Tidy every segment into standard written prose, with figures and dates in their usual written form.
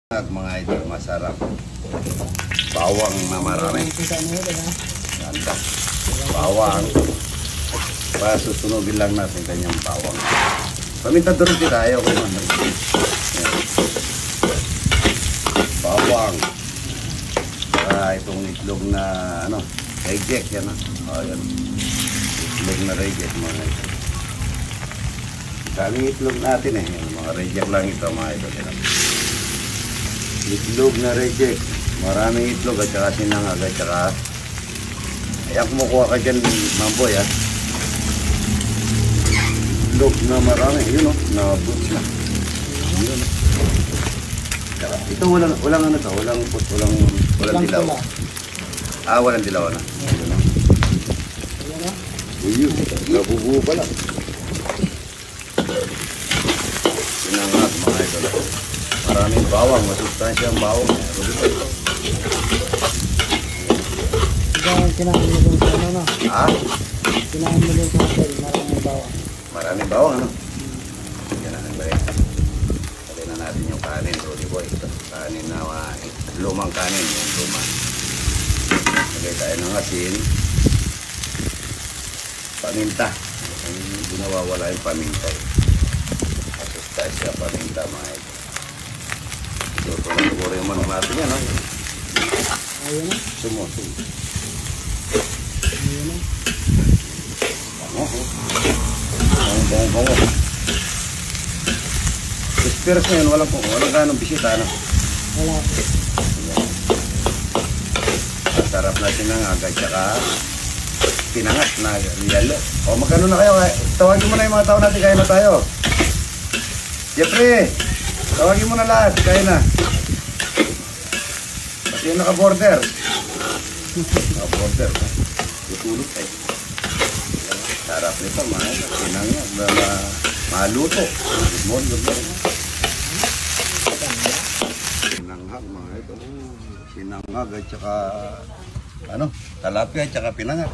Mga idol, masarap. Bawang na marami. Ganda. Bawang. Pasusunogin lang natin kanyang bawang. Paminta doon tayo kung ano. Bawang. Itong itlog na ano, reject yan. Yan. Itlog na reject mga idol. Daming itlog natin mga reject lang ito mga idol. Itlog na reject. Maraming itlog at saka sinangag at saka ayan, kumukuha ka dyan mamboy itlog na marami. Yun na boots na. Yun ito walang ano to, walang dilaw. Walang dilaw na. Yun nabubuo pala. Sinangag mga idol. Maraming bawang, masustansya ang bawang. Kinain mo din sa ano, no? Kinain mo din sa hotel, maraming bawang. Maraming bawang, ano? Yan na nagbalit. Pagay na natin yung kanin, Rudy Boy. Ito, kanin na, lumang kanin, yung lumang. Pagay tayo ng asin. Paminta. Hindi nawawala yung paminta. Masustansya, paminta, mga ito. Ito na siguro yung manok natin yan, no? Ayun na. Sumo. Ayun na. Bango. Express na yun, walang ganong bisita, no? Wala. Masarap natin ng agad, tsaka pinangat na lalo. O, magkano na kayo? Tawagin mo na yung mga tao natin, kaya na tayo. Jeffrey! Tawagin mo na lahat, kaya na. Pati yung naka-border. Naka-border. Tutulog tayo. Sarap nito, mga pinangag na maluto. Pinanghag, mga ito. Pinanghag at saka talapia at saka pinangat.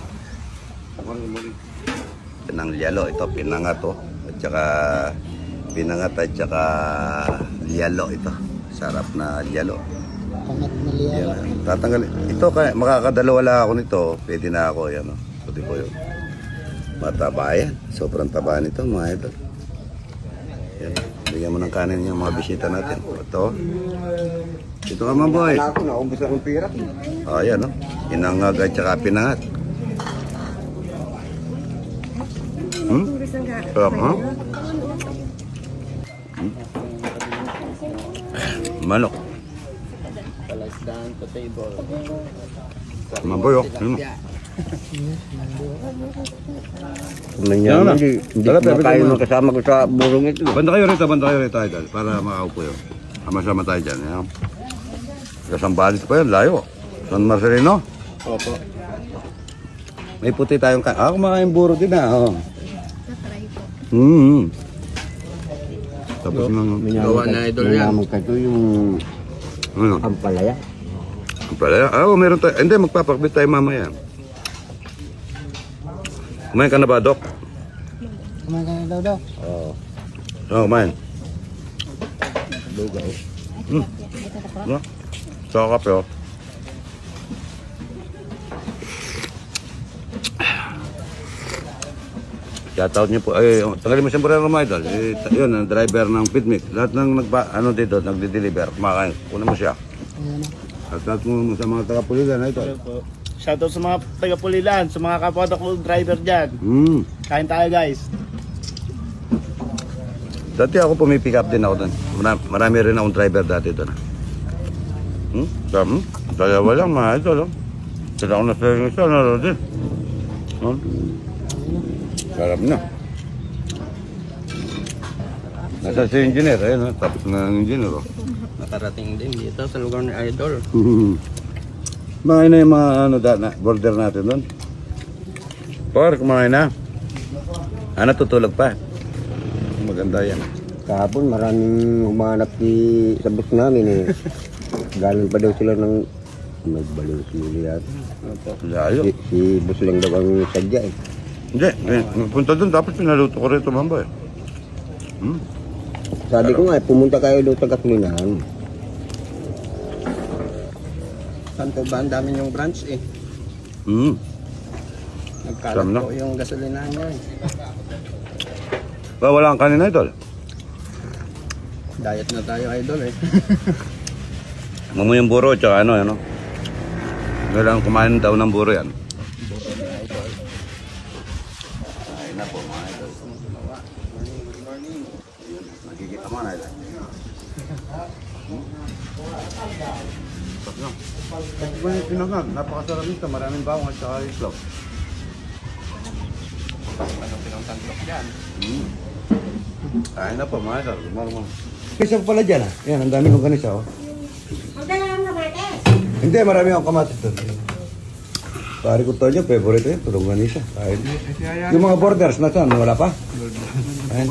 Pinang liyalo, ito pinangat to. At saka pinangat at saka liyalo ito. Sarap na liyalo. Pangat na liyalo. Tatanggalin. Ito, makakadalawa lang ako nito. Pwede na ako. Yan, puti po yun. Mataba yan. Sobrang taba nito mga ito. Yan. Bigyan mo ng kanin yung mga bisita natin. Ito. Ito ka mga boy. Naubos akong pira. Yan, pinangag at saka pinangat. Manok. Palasdan to table. Maboy, Hindi makain mo kasama ko sa burong ito. Banda kayo rito, idol. Para makaupo yun. Sama-sama tayo dyan. Yan. Kasambalit pa yun, layo. San Marcelino? Opo. May puti tayong kumakain buro din Tapos gawa na idol yan. Ito yung ampalaya. Ampalaya? Meron tayo. Hindi, magpapakbit tayo mamaya. Kumain ka na ba, Dok? Kumain ka na daw. Kumain. Lugaw. Saka kape, Shoutout niyo po. Tagalin mo siyempre ang mga idol. Yun, ang driver ng Pitmix. Lahat ng dito, nagde-deliver. Kumakain. Kunin mo siya. Shoutout mo sa mga taga-Pulilan. Shoutout sa mga taga-Pulilan, sa mga kapwa ko driver dyan. Kain tayo, guys. Dati ako pumipick up din ako doon. Marami rin akong driver dati doon. Dalawa lang mga idol. Sila ako na sa isa. Naroon din. Sarap na. Nasa si engineer, tapos na ng engineer. Nakarating din dito sa lugar ni Idol. Kumain na yung mga border natin doon. Kumain na. Tutulog pa. Maganda yan. Kahapon maraming humanap sa bus namin Galing pa daw sila ng nagbaliw sila yan. Layo. Si bus lang daw ang sadya Hindi, punta doon tapos pinaluto ko rito mamboy. Sabi ko nga, pumunta kayo doon sa Katminan. Saan po ba ang dami yung branch eh? Mm. Nagkalat Saan na? po yung gasolinahan niya eh. Wala kang kanin, idol. Diet na tayo idol eh. Mamu yung buro, tsaka ano. Kailangan kumain daw ng buro yan. Ay na po, mga idol. Good morning. Nakikita mo na, idol. Pag ba yung pinangag, napakasarap nito. Maraming bawang at saka islog. Ano pinangtantok dyan? Ay na po, mga idol. Marunong. Kisa pala dyan ah. Yan, ang dami kong ganisa oh. Ang dala ng kamates. Hindi, marami akong kamatis doon. Pari ko to niya, favorite yun. Tulungan niya siya. Kahit. Yung mga borders na saan, wala pa? Ayun.